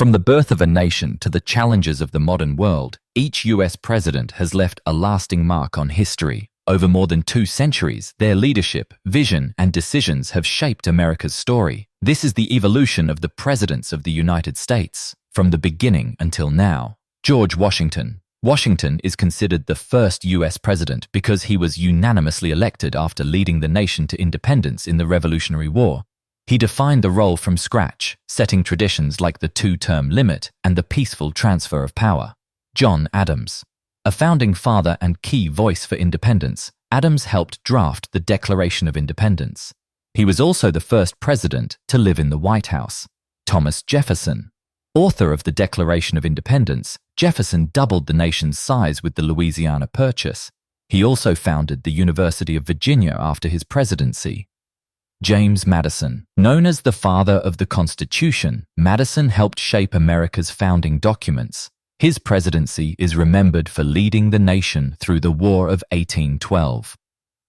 From the birth of a nation to the challenges of the modern world, each US president has left a lasting mark on history. Over more than 2 centuries, their leadership, vision, and decisions have shaped America's story. This is the evolution of the presidents of the United States, from the beginning until now. George Washington. Washington is considered the first US president because he was unanimously elected after leading the nation to independence in the Revolutionary War. He defined the role from scratch, setting traditions like the 2-term limit and the peaceful transfer of power. John Adams. A founding father and key voice for independence, Adams helped draft the Declaration of Independence. He was also the first president to live in the White House. Thomas Jefferson. Author of the Declaration of Independence, Jefferson doubled the nation's size with the Louisiana Purchase. He also founded the University of Virginia after his presidency. James Madison. Known as the father of the Constitution, Madison helped shape America's founding documents. His presidency is remembered for leading the nation through the War of 1812.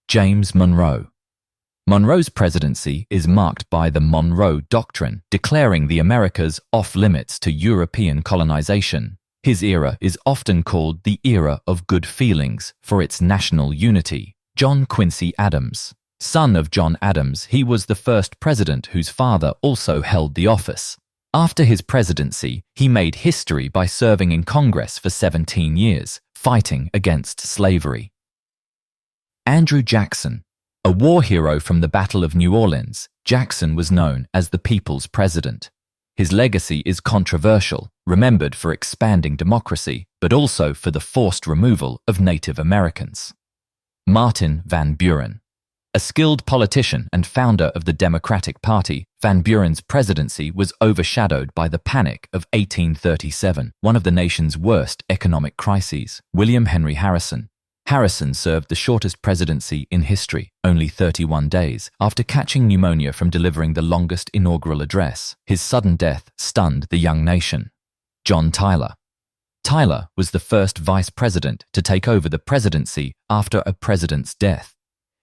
James Monroe. Monroe's presidency is marked by the Monroe Doctrine, declaring the Americas off-limits to European colonization. His era is often called the era of good feelings for its national unity. John Quincy Adams. Son of John Adams, he was the first president whose father also held the office. After his presidency, he made history by serving in Congress for 17 years, fighting against slavery. Andrew Jackson. A war hero from the Battle of New Orleans, Jackson was known as the People's President. His legacy is controversial, remembered for expanding democracy, but also for the forced removal of Native Americans. Martin Van Buren. A skilled politician and founder of the Democratic Party, Van Buren's presidency was overshadowed by the Panic of 1837, one of the nation's worst economic crises. William Henry Harrison. Harrison served the shortest presidency in history, only 31 days, after catching pneumonia from delivering the longest inaugural address. His sudden death stunned the young nation. John Tyler. Tyler was the first vice president to take over the presidency after a president's death.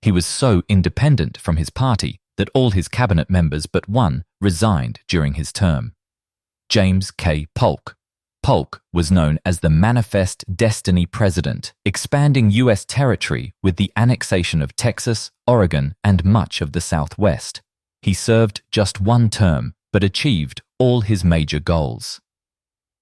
He was so independent from his party that all his cabinet members but one resigned during his term. James K. Polk. Polk was known as the Manifest Destiny President, expanding U.S. territory with the annexation of Texas, Oregon, and much of the Southwest. He served just 1 term, but achieved all his major goals.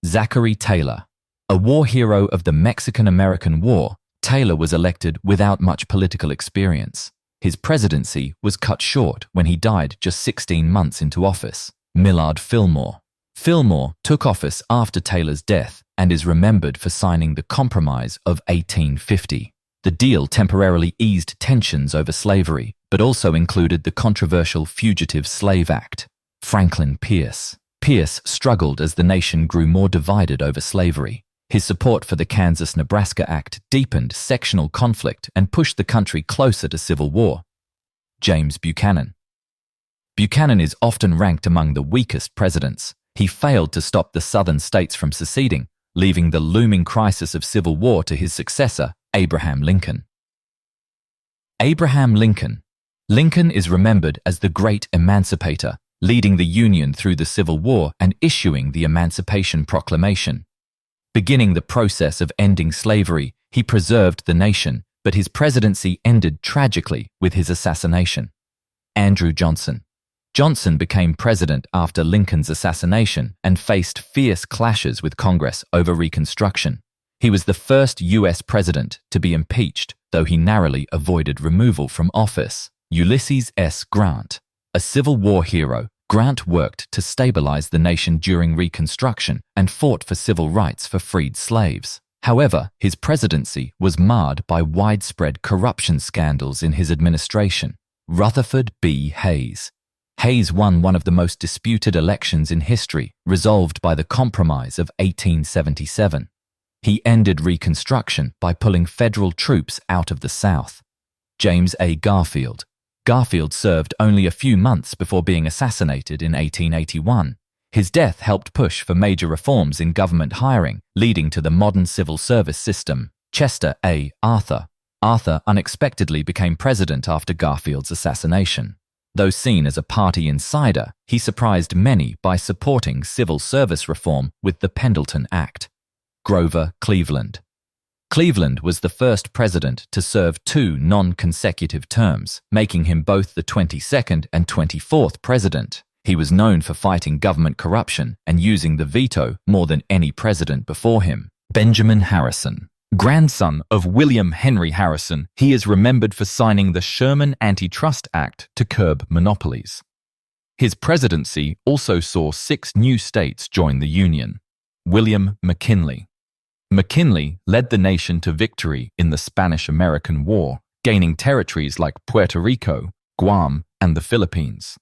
Zachary Taylor. A war hero of the Mexican-American War, Taylor was elected without much political experience. His presidency was cut short when he died just 16 months into office. Millard Fillmore. Fillmore took office after Taylor's death and is remembered for signing the Compromise of 1850. The deal temporarily eased tensions over slavery, but also included the controversial Fugitive Slave Act. Franklin Pierce. Pierce struggled as the nation grew more divided over slavery. His support for the Kansas-Nebraska Act deepened sectional conflict and pushed the country closer to civil war. James Buchanan. Buchanan is often ranked among the weakest presidents. He failed to stop the southern states from seceding, leaving the looming crisis of civil war to his successor, Abraham Lincoln. Abraham Lincoln. Lincoln is remembered as the great emancipator, leading the Union through the Civil War and issuing the Emancipation Proclamation. Beginning the process of ending slavery, he preserved the nation, but his presidency ended tragically with his assassination. Andrew Johnson. Johnson became president after Lincoln's assassination and faced fierce clashes with Congress over Reconstruction. He was the first U.S. president to be impeached, though he narrowly avoided removal from office. Ulysses S. Grant. A Civil War hero, Grant worked to stabilize the nation during Reconstruction and fought for civil rights for freed slaves. However, his presidency was marred by widespread corruption scandals in his administration. Rutherford B. Hayes. Hayes won one of the most disputed elections in history, resolved by the Compromise of 1877. He ended Reconstruction by pulling federal troops out of the South. James A. Garfield. Garfield served only a few months before being assassinated in 1881. His death helped push for major reforms in government hiring, leading to the modern civil service system. Chester A. Arthur. Arthur unexpectedly became president after Garfield's assassination. Though seen as a party insider, he surprised many by supporting civil service reform with the Pendleton Act. Grover Cleveland. Cleveland was the first president to serve 2 non-consecutive terms, making him both the 22nd and 24th president. He was known for fighting government corruption and using the veto more than any president before him. Benjamin Harrison. Grandson of William Henry Harrison, he is remembered for signing the Sherman Antitrust Act to curb monopolies. His presidency also saw 6 new states join the Union. William McKinley. McKinley led the nation to victory in the Spanish-American War, gaining territories like Puerto Rico, Guam, and the Philippines.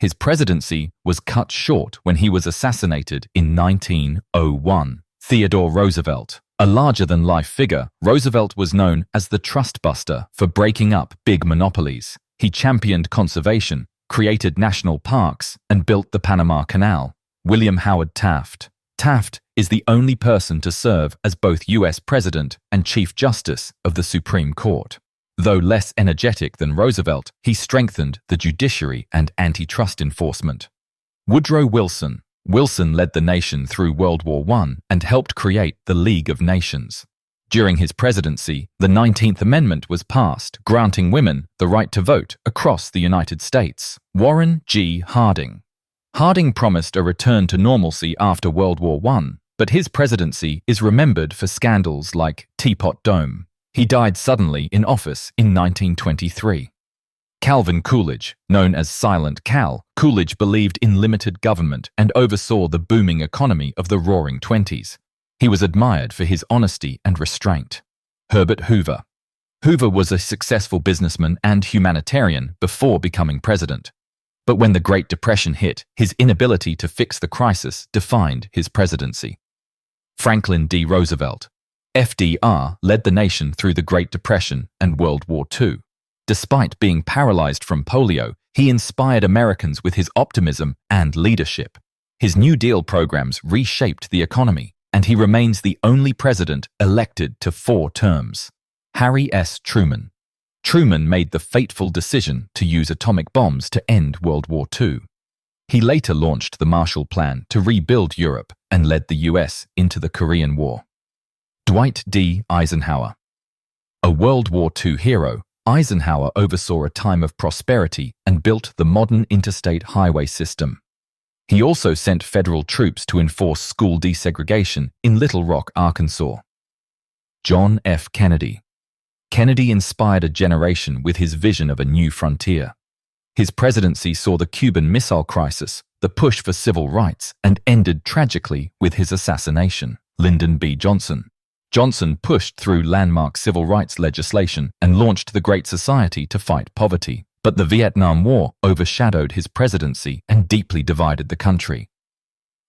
His presidency was cut short when he was assassinated in 1901. Theodore Roosevelt. A larger-than-life figure, Roosevelt was known as the Trust Buster for breaking up big monopolies. He championed conservation, created national parks, and built the Panama Canal. William Howard Taft. Taft is the only person to serve as both U.S. President and Chief Justice of the Supreme Court. Though less energetic than Roosevelt, he strengthened the judiciary and antitrust enforcement. Woodrow Wilson. Wilson led the nation through World War I and helped create the League of Nations. During his presidency, the 19th Amendment was passed, granting women the right to vote across the United States. Warren G. Harding. Harding promised a return to normalcy after World War I, but his presidency is remembered for scandals like Teapot Dome. He died suddenly in office in 1923. Calvin Coolidge, known as Silent Cal, Coolidge believed in limited government and oversaw the booming economy of the Roaring Twenties. He was admired for his honesty and restraint. Herbert Hoover. Hoover was a successful businessman and humanitarian before becoming president. But when the Great Depression hit, his inability to fix the crisis defined his presidency. Franklin D. Roosevelt. FDR led the nation through the Great Depression and World War II. Despite being paralyzed from polio, he inspired Americans with his optimism and leadership. His New Deal programs reshaped the economy, and he remains the only president elected to 4 terms. Harry S. Truman. Truman made the fateful decision to use atomic bombs to end World War II. He later launched the Marshall Plan to rebuild Europe and led the U.S. into the Korean War. Dwight D. Eisenhower. A World War II hero, Eisenhower oversaw a time of prosperity and built the modern interstate highway system. He also sent federal troops to enforce school desegregation in Little Rock, Arkansas. John F. Kennedy. Kennedy inspired a generation with his vision of a new frontier. His presidency saw the Cuban Missile Crisis, the push for civil rights, and ended tragically with his assassination. Lyndon B. Johnson. Johnson pushed through landmark civil rights legislation and launched the Great Society to fight poverty. But the Vietnam War overshadowed his presidency and deeply divided the country.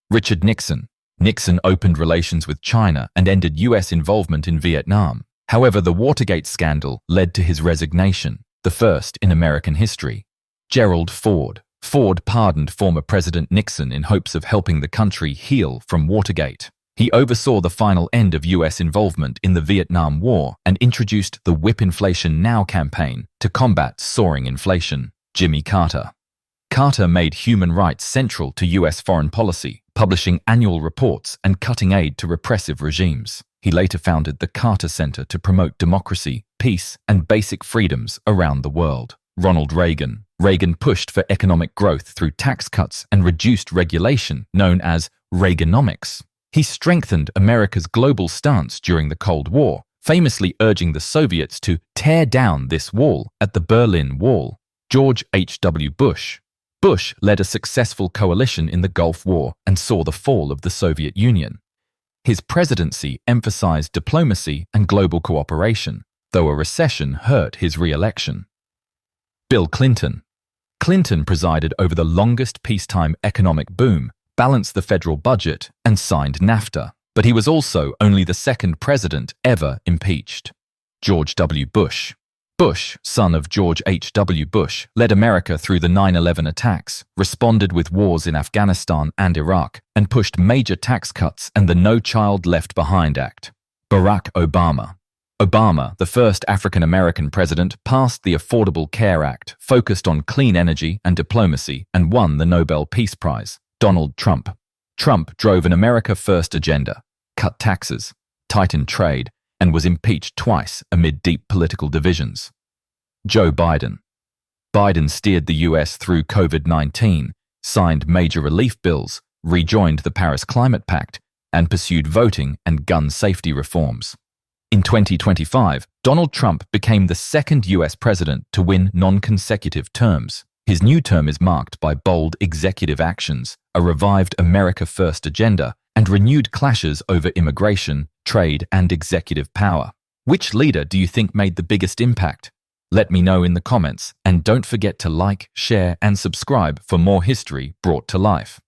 Richard Nixon. Nixon opened relations with China and ended U.S. involvement in Vietnam. However, the Watergate scandal led to his resignation, the first in American history. Gerald Ford. Ford pardoned former President Nixon in hopes of helping the country heal from Watergate. He oversaw the final end of U.S. involvement in the Vietnam War and introduced the Whip Inflation Now campaign to combat soaring inflation. Jimmy Carter. Carter made human rights central to U.S. foreign policy, publishing annual reports and cutting aid to repressive regimes. He later founded the Carter Center to promote democracy, peace, and basic freedoms around the world. Ronald Reagan. Reagan pushed for economic growth through tax cuts and reduced regulation, known as Reaganomics. He strengthened America's global stance during the Cold War, famously urging the Soviets to tear down this wall at the Berlin Wall. George H.W. Bush. Bush led a successful coalition in the Gulf War and saw the fall of the Soviet Union. His presidency emphasized diplomacy and global cooperation, though a recession hurt his re-election. Bill Clinton. Clinton presided over the longest peacetime economic boom, balanced the federal budget, and signed NAFTA, but he was also only the second president ever impeached. George W. Bush. Bush, son of George H.W. Bush, led America through the 9/11 attacks, responded with wars in Afghanistan and Iraq, and pushed major tax cuts and the No Child Left Behind Act. Barack Obama. Obama, the first African-American president, passed the Affordable Care Act, focused on clean energy and diplomacy, and won the Nobel Peace Prize. Donald Trump. Trump drove an America First agenda, cut taxes, tightened trade, and was impeached twice amid deep political divisions. Joe Biden. Biden steered the US through COVID-19, signed major relief bills, rejoined the Paris Climate Pact, and pursued voting and gun safety reforms. In 2025, Donald Trump became the second US president to win non-consecutive terms. His new term is marked by bold executive actions, a revived America First agenda, and renewed clashes over immigration, trade, and executive power. Which leader do you think made the biggest impact? Let me know in the comments, and don't forget to like, share, and subscribe for more history brought to life.